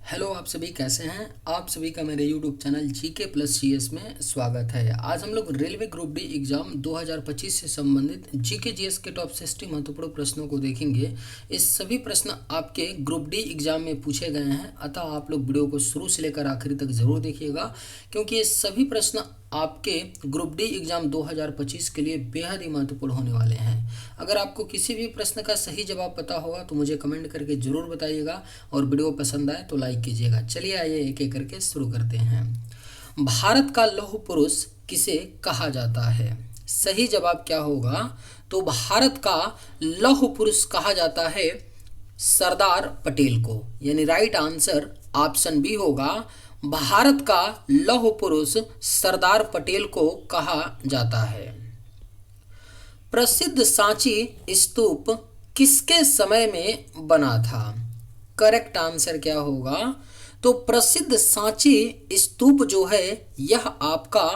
Hello, आप सभी कैसे हैं। आप सभी का मेरे YouTube channel GK plus GS में स्वागत है। आज हम लोग रेलवे ग्रुप डी एग्जाम 2025 से संबंधित जीके जीएस के टॉप 60 महत्वपूर्ण प्रश्नों को देखेंगे। इस सभी प्रश्न आपके ग्रुप डी एग्जाम में पूछे गए हैं, अतः आप लोग वीडियो को शुरू से लेकर आखिरी तक जरूर देखिएगा, क्योंकि ये सभी प्रश्न आपके ग्रुप डी एग्जाम 2025 के लिए बेहद ही महत्वपूर्ण होने वाले हैं। अगर आपको किसी भी प्रश्न का सही जवाब पता होगा तो मुझे कमेंट करके ज़रूर बताइएगा, और वीडियो पसंद आए तो लाइक कीजिएगा। चलिए आइए एक एक करके शुरू करते हैं। भारत का लौह पुरुष किसे कहा जाता है? सही जवाब क्या होगा? तो भारत का लौह पुरुष कहा जाता है सरदार पटेल को, यानी राइट आंसर ऑप्शन बी होगा। भारत का लौह पुरुष सरदार पटेल को कहा जाता है। प्रसिद्ध सांची स्तूप किसके समय में बना था? करेक्ट आंसर क्या होगा? तो प्रसिद्ध सांची स्तूप जो है यह आपका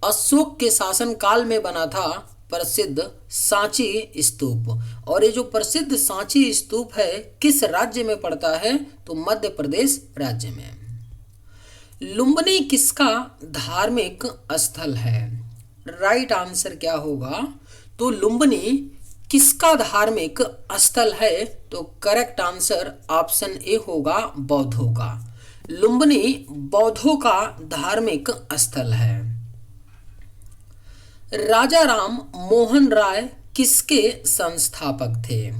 अशोक के शासन काल में बना था, प्रसिद्ध सांची स्तूप। और ये जो प्रसिद्ध सांची स्तूप है किस राज्य में पड़ता है? तो मध्य प्रदेश राज्य में। लुम्बिनी किसका धार्मिक स्थल है? राइट आंसर क्या होगा? तो लुम्बिनी किसका धार्मिक स्थल है? तो करेक्ट आंसर ऑप्शन ए होगा, बौद्धों का। लुम्बिनी बौद्धों का धार्मिक स्थल है। राजा राम मोहन राय किसके संस्थापक थे?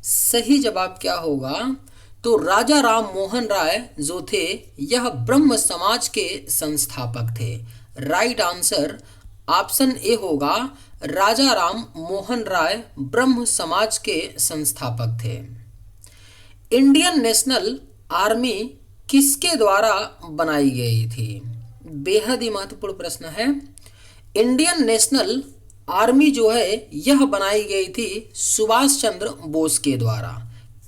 सही जवाब क्या होगा? तो राजा राम मोहन राय जो थे यह ब्रह्म समाज के संस्थापक थे। राइट आंसर ऑप्शन ए होगा, राजा राम मोहन राय ब्रह्म समाज के संस्थापक थे। इंडियन नेशनल आर्मी किसके द्वारा बनाई गई थी? बेहद ही महत्वपूर्ण प्रश्न है। इंडियन नेशनल आर्मी जो है यह बनाई गई थी सुभाष चंद्र बोस के द्वारा।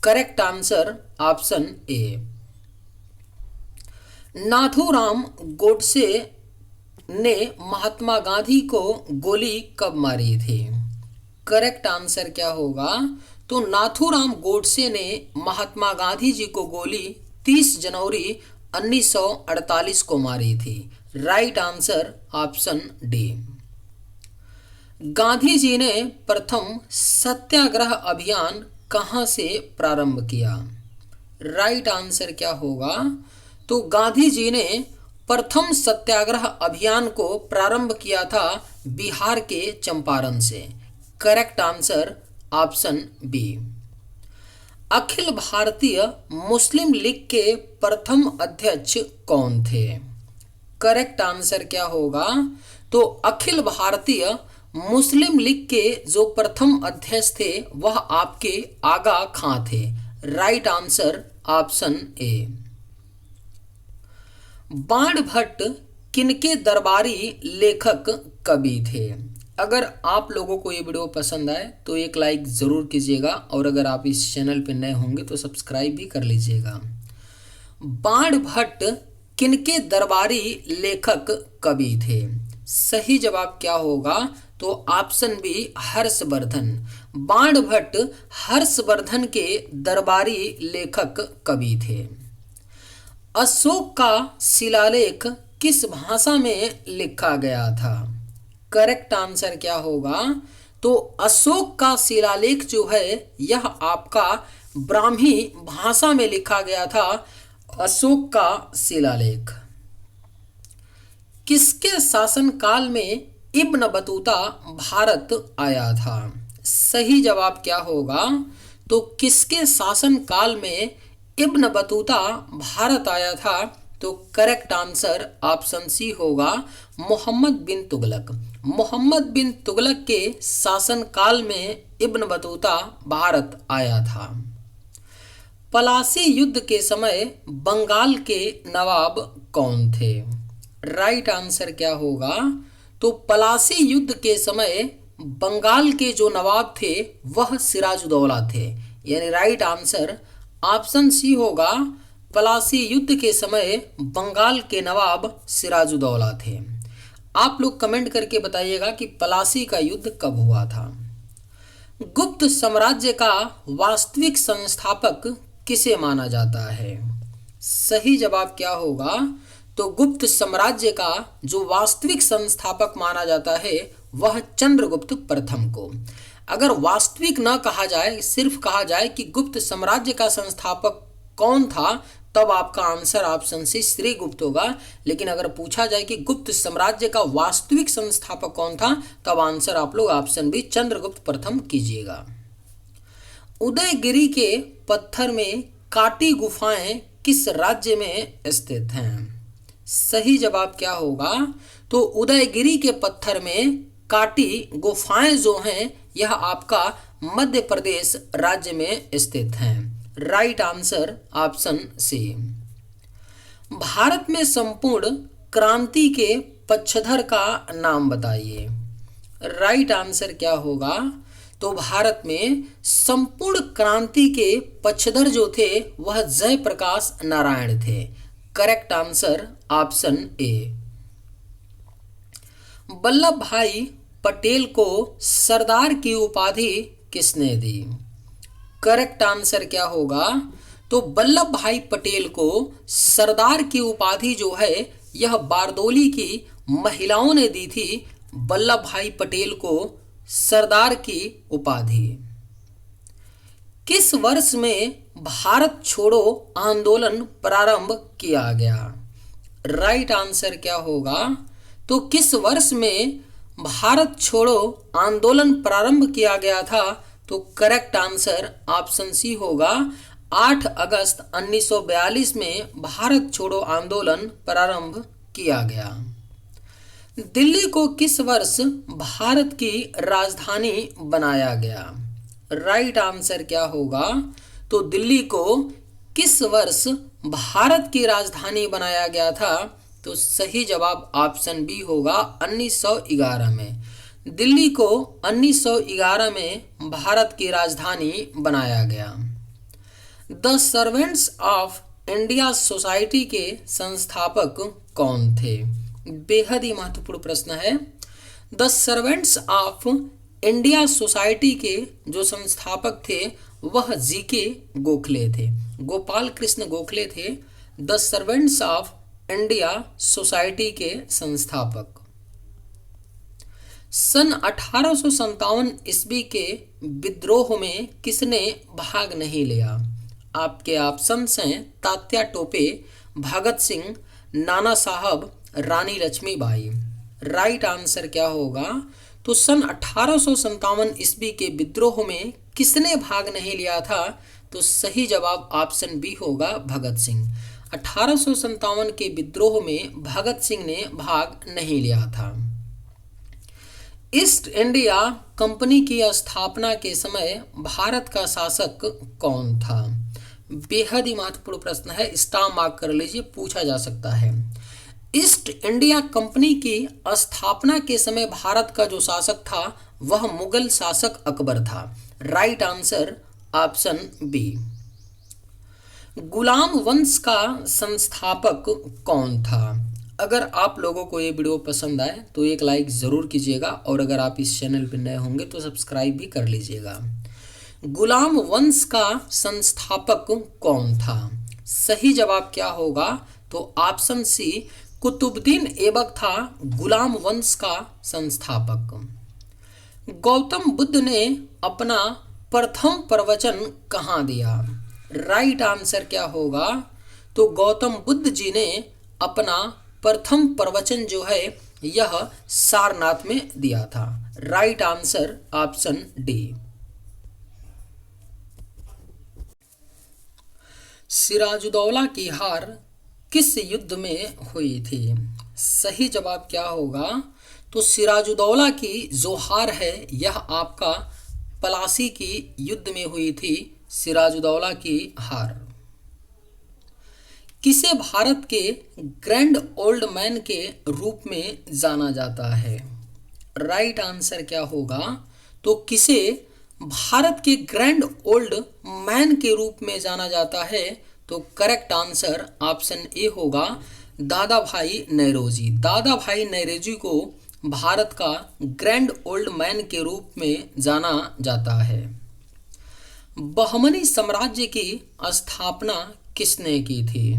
करेक्ट आंसर ऑप्शन ए। नाथूराम गोडसे ने महात्मा गांधी को गोली कब मारी थी? करेक्ट आंसर क्या होगा? तो नाथूराम गोडसे ने महात्मा गांधी जी को गोली 30 जनवरी 1948 को मारी थी। Right answer option D. Gandhi ji ने प्रथम सत्याग्रह अभियान कहां से प्रारंभ किया? राइट आंसर क्या होगा? तो गांधी जी ने प्रथम सत्याग्रह अभियान को प्रारंभ किया था बिहार के चंपारण से। Correct answer option B. Akhil Bharatiya Muslim league के प्रथम अध्यक्ष कौन थे? करेक्ट आंसर क्या होगा? तो अखिल भारतीय मुस्लिम लीग के जो प्रथम अध्यक्ष थे वह आपके आगा खां थे। राइट आंसर ऑप्शन ए। बाण भट्ट किनके दरबारी लेखक कवि थे? अगर आप लोगों को ये वीडियो पसंद आए तो एक लाइक ज़रूर कीजिएगा, और अगर आप इस चैनल पर नए होंगे तो सब्सक्राइब भी कर लीजिएगा। बाण भट्ट किनके दरबारी लेखक कवि थे? सही जवाब क्या होगा? तो ऑप्शन बी, हर्षवर्धन। बाण भट्ट हर्षवर्धन के दरबारी लेखक कवि थे। अशोक का शिलालेख किस भाषा में लिखा गया था? करेक्ट आंसर क्या होगा? तो अशोक का शिलालेख जो है यह आपका ब्राह्मी भाषा में लिखा गया था। अशोक का शिलालेख। किसके शासनकाल में इब्न बतूता भारत आया था? सही जवाब क्या होगा? तो किसके शासनकाल में इब्न बतूता भारत आया था? तो करेक्ट आंसर ऑप्शन सी होगा, मोहम्मद बिन तुगलक। मोहम्मद बिन तुगलक के शासनकाल में इब्न बतूता भारत आया था। पलासी युद्ध के समय बंगाल के नवाब कौन थे? राइट आंसर क्या होगा? तो पलासी युद्ध के समय बंगाल के जो नवाब थे वह सिराजुद्दौला थे, यानी राइट आंसर ऑप्शन सी होगा। पलासी युद्ध के समय बंगाल के नवाब सिराजुद्दौला थे। आप लोग कमेंट करके बताइएगा कि पलासी का युद्ध कब हुआ था। गुप्त साम्राज्य का वास्तविक संस्थापक किसे माना जाता है? सही जवाब क्या होगा? तो गुप्त साम्राज्य का जो वास्तविक संस्थापक माना जाता है वह चंद्रगुप्त प्रथम को। अगर वास्तविक न कहा जाए, सिर्फ कहा जाए कि गुप्त साम्राज्य का संस्थापक कौन था, तब आपका आंसर ऑप्शन सी श्रीगुप्त होगा। लेकिन अगर पूछा जाए कि गुप्त साम्राज्य का वास्तविक संस्थापक कौन था, तब आंसर आप लोग ऑप्शन बी चंद्रगुप्त प्रथम कीजिएगा। उदयगिरी के पत्थर में काटी गुफाएं किस राज्य में स्थित हैं? सही जवाब क्या होगा? तो उदयगिरी के पत्थर में काटी गुफाएं जो हैं यह आपका मध्य प्रदेश राज्य में स्थित हैं। Right answer option C. Bharat में संपूर्ण क्रांति के पक्षधर का नाम बताइए। राइट आंसर क्या होगा? तो भारत में संपूर्ण क्रांति के पक्षधर जो थे वह जयप्रकाश नारायण थे। करेक्ट आंसर ऑप्शन ए। वल्लभ भाई पटेल को सरदार की उपाधि किसने दी? करेक्ट आंसर क्या होगा? तो वल्लभ भाई पटेल को सरदार की उपाधि जो है यह बारदोली की महिलाओं ने दी थी। वल्लभ भाई पटेल को सरदार की उपाधि। किस वर्ष में भारत छोड़ो आंदोलन प्रारंभ किया गया? राइट आंसर क्या होगा? तो किस वर्ष में भारत छोड़ो आंदोलन प्रारंभ किया गया था? तो करेक्ट आंसर ऑप्शन सी होगा। 8 अगस्त 1942 में भारत छोड़ो आंदोलन प्रारंभ किया गया। दिल्ली को किस वर्ष भारत की राजधानी बनाया गया? राइट आंसर क्या होगा? तो दिल्ली को किस वर्ष भारत की राजधानी बनाया गया था? तो सही जवाब ऑप्शन बी होगा 1911 में। दिल्ली को 1911 में भारत की राजधानी बनाया गया। The servants of India society के संस्थापक कौन थे? बेहद ही महत्वपूर्ण प्रश्न है। The servants of India society के जो संस्थापक थे वह जीके गोखले थे, गोपाल कृष्ण गोखले थे the servants of India society के संस्थापक। सन 1857 ईस्वी के विद्रोह में किसने भाग नहीं लिया? आपके ऑप्शंस हैं तात्या टोपे, भगत सिंह, नाना साहब, रानी लक्ष्मीबाई। राइट आंसर क्या होगा? तो सन 1857 ईस्वी के विद्रोह में किसने भाग नहीं लिया था? तो सही जवाब ऑप्शन बी होगा भगत सिंह। 1857 के विद्रोह में भगत सिंह ने भाग नहीं लिया था। ईस्ट इंडिया कंपनी की स्थापना के समय भारत का शासक कौन था? बेहद ही महत्वपूर्ण प्रश्न है, स्टार मार्क कर लीजिए, पूछा जा सकता है। ईस्ट इंडिया कंपनी की स्थापना के समय भारत का जो शासक था वह मुगल शासक अकबर था। Right answer option B. गुलाम वंश का संस्थापक कौन था? अगर आप लोगों को ये वीडियो पसंद आए तो एक लाइक ज़रूर कीजिएगा और अगर आप इस चैनल पर नए होंगे तो सब्सक्राइब भी कर लीजिएगा। गुलाम वंश का संस्थापक कौन था? सही जवाब क्या होगा? तो ऑप्शन सी कुतुबुद्दीन ऐबक था गुलाम वंश का संस्थापक। गौतम बुद्ध ने अपना प्रथम प्रवचन कहाँ दिया? राइट आंसर क्या होगा? तो गौतम बुद्ध जी ने अपना प्रथम प्रवचन जो है यह सारनाथ में दिया था। Right answer option D. Sirajuddaula की हार किस युद्ध में हुई थी? सही जवाब क्या होगा? तो सिराजुद्दौला की जो हार है यह आपका पलासी की युद्ध में हुई थी। सिराजुद्दौला की हार। किसे भारत के ग्रैंड ओल्ड मैन के रूप में जाना जाता है? राइट आंसर क्या होगा? तो किसे भारत के ग्रैंड ओल्ड मैन के रूप में जाना जाता है? तो करेक्ट आंसर ऑप्शन ए होगा दादा भाई नौरोजी। दादा भाई नौरोजी को भारत का ग्रैंड ओल्ड मैन के रूप में जाना जाता है। बहमनी साम्राज्य की स्थापना किसने की थी?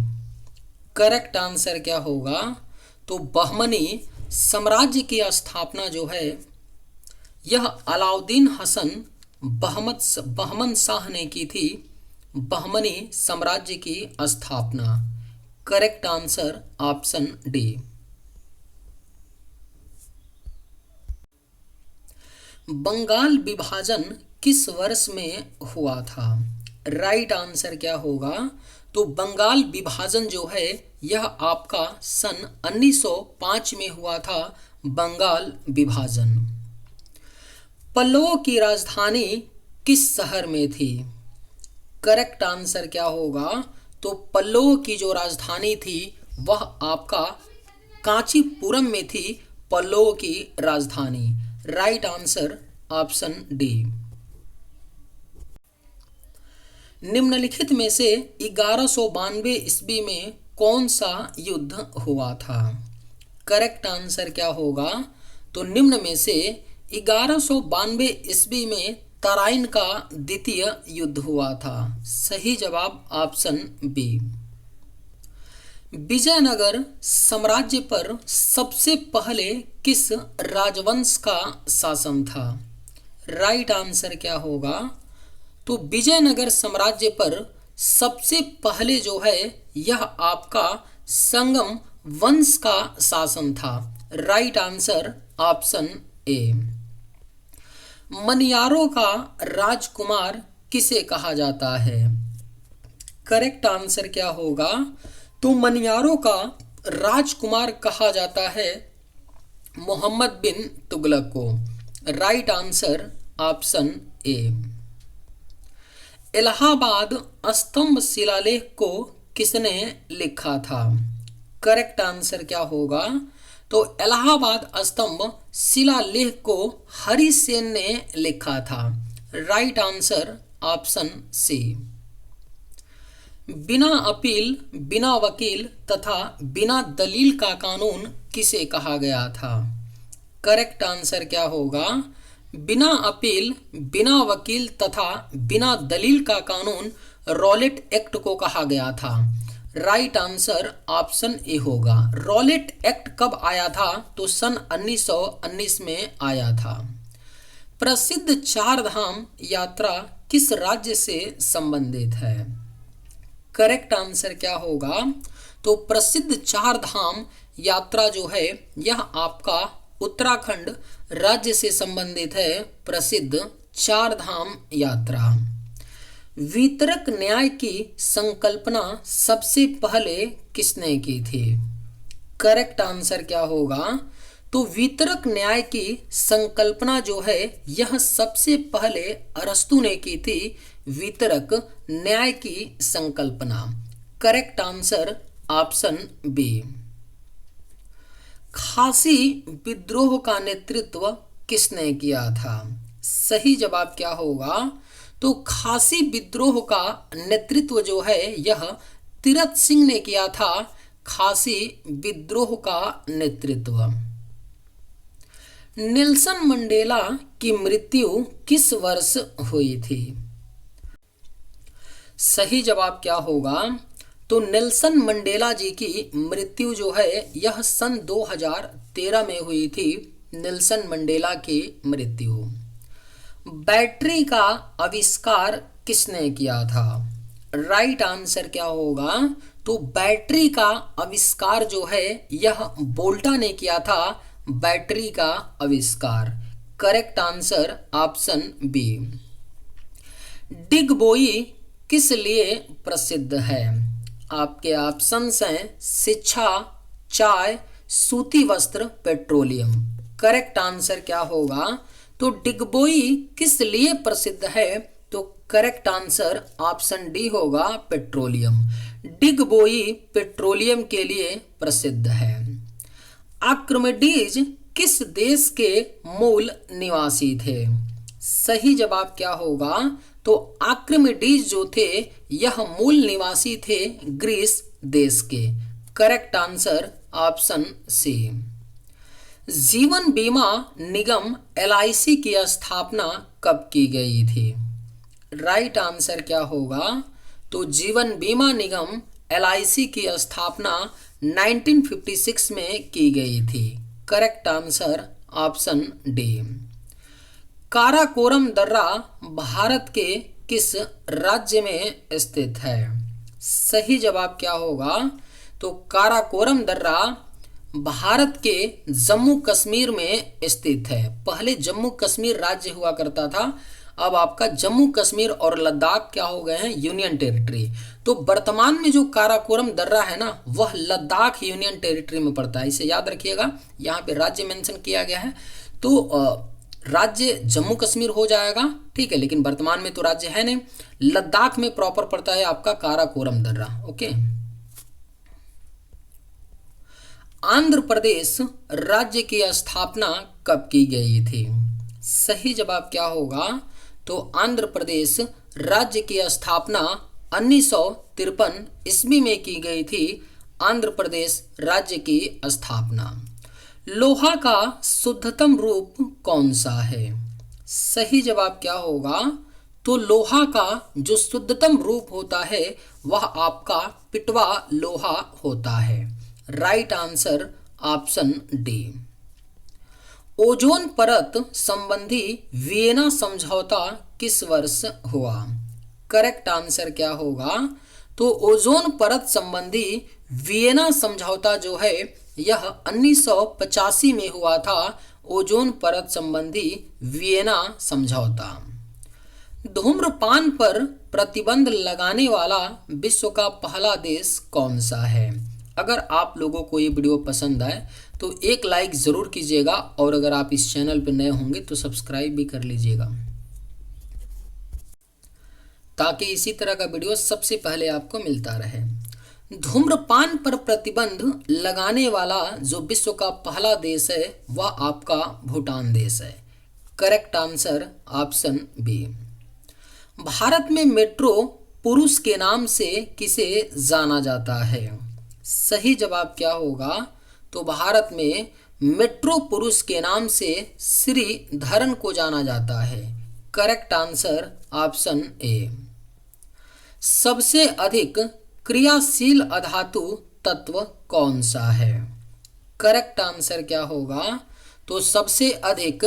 करेक्ट आंसर क्या होगा? तो बहमनी साम्राज्य की स्थापना जो है यह अलाउद्दीन हसन बहमन शाह ने की थी। बहमनी साम्राज्य की स्थापना। Correct answer option D. Bengal विभाजन किस वर्ष में हुआ था? राइट आंसर क्या होगा? तो बंगाल विभाजन जो है यह आपका सन 1905 में हुआ था। बंगाल विभाजन। पल्लवों की राजधानी किस शहर में थी? करेक्ट आंसर क्या होगा? तो पल्लवों की जो राजधानी थी वह आपका कांचीपुरम में थी। पल्लवों की राजधानी। Right answer option D. निम्नलिखित में से 1192 ईस्वी में कौन सा युद्ध हुआ था? करेक्ट आंसर क्या होगा? तो निम्न में से 1192 ईस्वी में तराइन का द्वितीय युद्ध हुआ था। सही जवाब ऑप्शन बी। विजयनगर साम्राज्य पर सबसे पहले किस राजवंश का शासन था? राइट आंसर क्या होगा? तो विजयनगर साम्राज्य पर सबसे पहले जो है यह आपका संगम वंश का शासन था। Right answer option A. मनियारों का राजकुमार किसे कहा जाता है? करेक्ट आंसर क्या होगा? तो मनियारों का राजकुमार कहा जाता है मोहम्मद बिन तुगलक को। राइट आंसर ऑप्शन ए। इलाहाबाद स्तंभ शिलालेख को किसने लिखा था? करेक्ट आंसर क्या होगा? तो इलाहाबाद स्तंभ शिलालेख को हरिसेन ने लिखा था। Right answer option C. बिना अपील, बिना वकील तथा बिना दलील का कानून किसे कहा गया था? करेक्ट आंसर क्या होगा? बिना अपील, बिना वकील तथा बिना दलील का कानून रॉलेट एक्ट को कहा गया था। राइट आंसर ऑप्शन ए होगा। रॉलेट एक्ट कब आया था? तो सन 1919 में आया था। प्रसिद्ध चार धाम यात्रा किस राज्य से संबंधित है? करेक्ट आंसर क्या होगा? तो प्रसिद्ध चार धाम यात्रा जो है यह आपका उत्तराखंड राज्य से संबंधित है। प्रसिद्ध चार धाम यात्रा। वितरक न्याय की संकल्पना सबसे पहले किसने की थी? करेक्ट आंसर क्या होगा? तो वितरक न्याय की संकल्पना जो है यह सबसे पहले अरस्तु ने की थी। वितरक न्याय की संकल्पना। Correct answer option B. Khasi विद्रोह का नेतृत्व किसने किया था? सही जवाब क्या होगा? तो खासी विद्रोह का नेतृत्व जो है यह तीरथ सिंह ने किया था। खासी विद्रोह का नेतृत्व। नेल्सन मंडेला की मृत्यु किस वर्ष हुई थी? सही जवाब क्या होगा? तो नेल्सन मंडेला जी की मृत्यु जो है यह सन 2013 में हुई थी। नेल्सन मंडेला की मृत्यु। बैटरी का आविष्कार किसने किया था? राइट आंसर क्या होगा? तो बैटरी का आविष्कार जो है यह वोल्टा ने किया था। बैटरी का आविष्कार। Correct answer option B. Digboi किस लिए प्रसिद्ध है? आपके ऑप्शंस हैं शिक्षा, चाय, सूती वस्त्र, पेट्रोलियम। करेक्ट आंसर क्या होगा? तो डिगबोई किस लिए प्रसिद्ध है? तो करेक्ट आंसर ऑप्शन डी होगा, पेट्रोलियम। डिगबोई पेट्रोलियम के लिए प्रसिद्ध है। आर्किमिडीज किस देश के मूल निवासी थे? सही जवाब क्या होगा? तो आर्किमिडीज जो थे यह मूल निवासी थे ग्रीस देश के। Correct answer option C. जीवन बीमा निगम LIC की स्थापना कब की गई थी? राइट आंसर क्या होगा? तो जीवन बीमा निगम LIC की स्थापना 1956 में की गई थी। Correct answer option D. Karakoram दर्रा भारत के किस राज्य में स्थित है? सही जवाब क्या होगा? तो काराकोरम दर्रा भारत के जम्मू कश्मीर में स्थित है। पहले जम्मू कश्मीर राज्य हुआ करता था, अब आपका जम्मू कश्मीर और लद्दाख क्या हो गए हैं? Union territory. तो वर्तमान में जो काराकोरम दर्रा है ना, वह लद्दाख यूनियन टेरिटरी में पड़ता है। इसे याद रखिएगा, यहाँ पे राज्य मेंशन किया गया है, तो राज्य जम्मू कश्मीर हो जाएगा, ठीक है, लेकिन वर्तमान में तो राज्य है नहीं। लद्दाख में प्रॉपर पड़ता है आपका काराकोरम दर्रा। ओके। आंध्र प्रदेश राज्य की स्थापना कब की गई थी? सही जवाब क्या होगा? तो आंध्र प्रदेश राज्य की स्थापना 1953 ईस्वी में की गई थी। आंध्र प्रदेश राज्य की स्थापना। लोहा का शुद्धतम रूप कौन सा है? सही जवाब क्या होगा? तो लोहा का जो शुद्धतम रूप होता है वह आपका पिटवा लोहा होता है। Right answer option D. Ozone परत संबंधी वियना समझौता किस वर्ष हुआ? करेक्ट आंसर क्या होगा? तो ओजोन परत संबंधी वियना समझौता जो है यह 1985 में हुआ था। ओजोन परत संबंधी वियना समझौता। धूम्रपान पर प्रतिबंध लगाने वाला विश्व का पहला देश कौन सा है? अगर आप लोगों को ये वीडियो पसंद आए तो एक लाइक ज़रूर कीजिएगा, और अगर आप इस चैनल पर नए होंगे तो सब्सक्राइब भी कर लीजिएगा, ताकि इसी तरह का वीडियो सबसे पहले आपको मिलता रहे। धूम्रपान पर प्रतिबंध लगाने वाला जो विश्व का पहला देश है वह आपका भूटान देश है। Correct answer option B. Bharat में मेट्रो पुरुष के नाम से किसे जाना जाता है? सही जवाब क्या होगा? तो भारत में मेट्रो पुरुष के नाम से श्रीधरन को जाना जाता है। करेक्ट आंसर ऑप्शन ए। सबसे अधिक क्रियाशील अधातु तत्व कौन सा है? करेक्ट आंसर क्या होगा? तो सबसे अधिक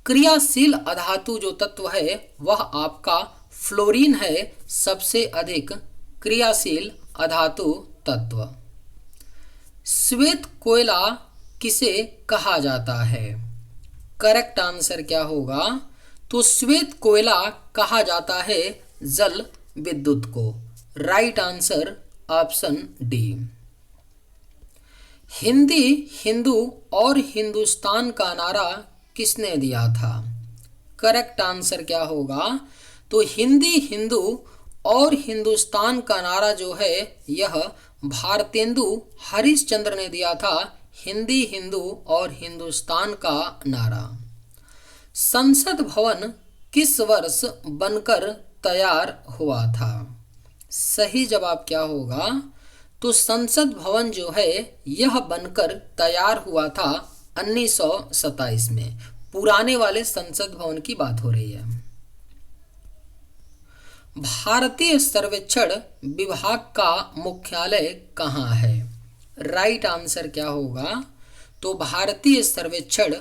क्रियाशील अधातु जो तत्व है वह आपका फ्लोरीन है। सबसे अधिक क्रियाशील अधातु तत्व। श्वेत कोयला किसे कहा जाता है? करेक्ट आंसर क्या होगा? तो श्वेत कोयला कहा जाता है जल विद्युत को। Right answer option D. Hindi, Hindu और हिंदुस्तान का नारा किसने दिया था? करेक्ट आंसर क्या होगा? तो हिंदी, हिंदू और हिंदुस्तान का नारा जो है यह भारतेंदु हरिश्चंद्र ने दिया था। हिंदी, हिंदू और हिंदुस्तान का नारा। संसद भवन किस वर्ष बनकर तैयार हुआ था? सही जवाब क्या होगा? तो संसद भवन जो है यह बनकर तैयार हुआ था 1927 में। पुराने वाले संसद भवन की बात हो रही है। भारतीय सर्वेक्षण विभाग का मुख्यालय कहाँ है? राइट आंसर क्या होगा? तो भारतीय सर्वेक्षण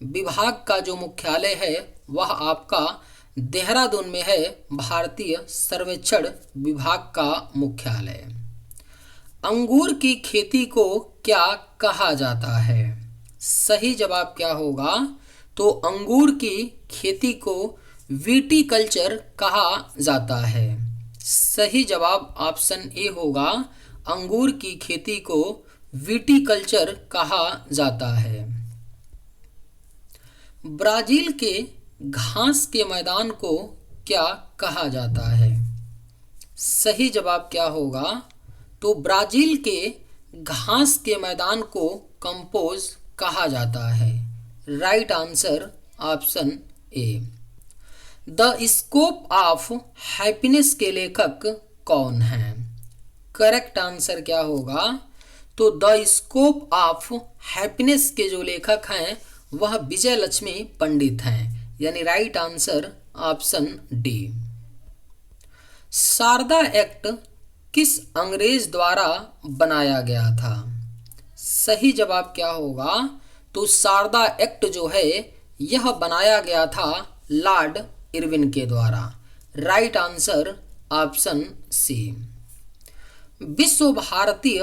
विभाग का जो मुख्यालय है वह आपका देहरादून में है। भारतीय सर्वेक्षण विभाग का मुख्यालय। अंगूर की खेती को क्या कहा जाता है? सही जवाब क्या होगा? तो अंगूर की खेती को विटीकल्चर कहा जाता है। सही जवाब ऑप्शन ए होगा। अंगूर की खेती को विटीकल्चर कहा जाता है। ब्राजील के घास के मैदान को क्या कहा जाता है? सही जवाब क्या होगा? तो ब्राजील के घास के मैदान को कंपोज कहा जाता है। Right answer option A. The scope of happiness के लेखक कौन हैं? करेक्ट आंसर क्या होगा? तो द स्कोप ऑफ हैप्पीनेस के जो लेखक हैं वह विजय लक्ष्मी पंडित हैं, यानी right answer option D. Sharda act किस अंग्रेज द्वारा बनाया गया था? सही जवाब क्या होगा? तो शारदा एक्ट जो है यह बनाया गया था लॉर्ड इरविन के द्वारा। Right answer option C. Vishwa Bharati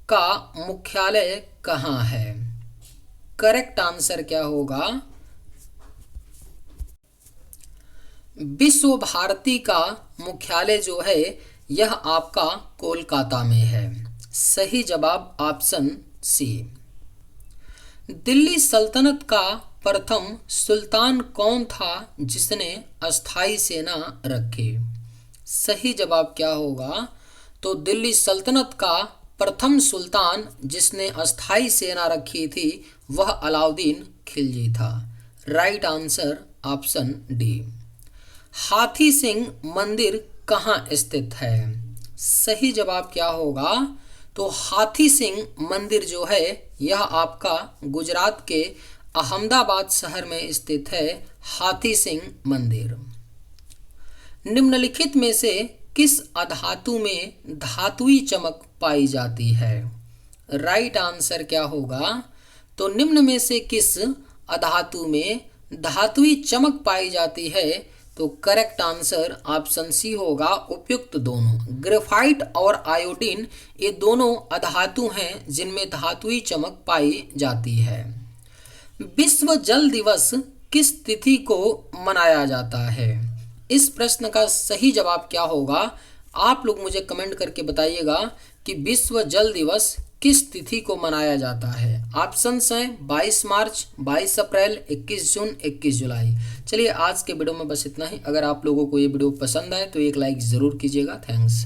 का मुख्यालय कहाँ है? करेक्ट आंसर क्या होगा? विश्व भारती का मुख्यालय जो है यह आपका कोलकाता में है। सही जवाब ऑप्शन सी। दिल्ली सल्तनत का प्रथम सुल्तान कौन था जिसने अस्थाई सेना रखी? सही जवाब क्या होगा? तो दिल्ली सल्तनत का प्रथम सुल्तान जिसने अस्थाई सेना रखी थी वह अलाउद्दीन खिलजी था। Right answer option D. हाथी सिंह मंदिर कहाँ स्थित है? सही जवाब क्या होगा? तो हाथी सिंह मंदिर जो है यह आपका गुजरात के अहमदाबाद शहर में स्थित है। हाथी सिंह मंदिर। निम्नलिखित में से किस अधातु में धातुई चमक पाई जाती है? राइट आंसर क्या होगा? तो निम्न में से किस अधातु में धातुई चमक पाई जाती है? तो करेक्ट आंसर ऑप्शन सी होगा, उपयुक्त दोनों। ग्रेफाइट और आयोडीन ये दोनों अधातु हैं जिनमें धातुई चमक पाई जाती है। विश्व जल दिवस किस तिथि को मनाया जाता है? इस प्रश्न का सही जवाब क्या होगा? आप लोग मुझे कमेंट करके बताइएगा कि विश्व जल दिवस किस तिथि को मनाया जाता है। ऑप्शंस हैं 22 मार्च, 22 अप्रैल, 21 जून, 21 जुलाई। चलिए आज के वीडियो में बस इतना ही। अगर आप लोगों को ये वीडियो पसंद आए तो एक लाइक ज़रूर कीजिएगा। थैंक्स।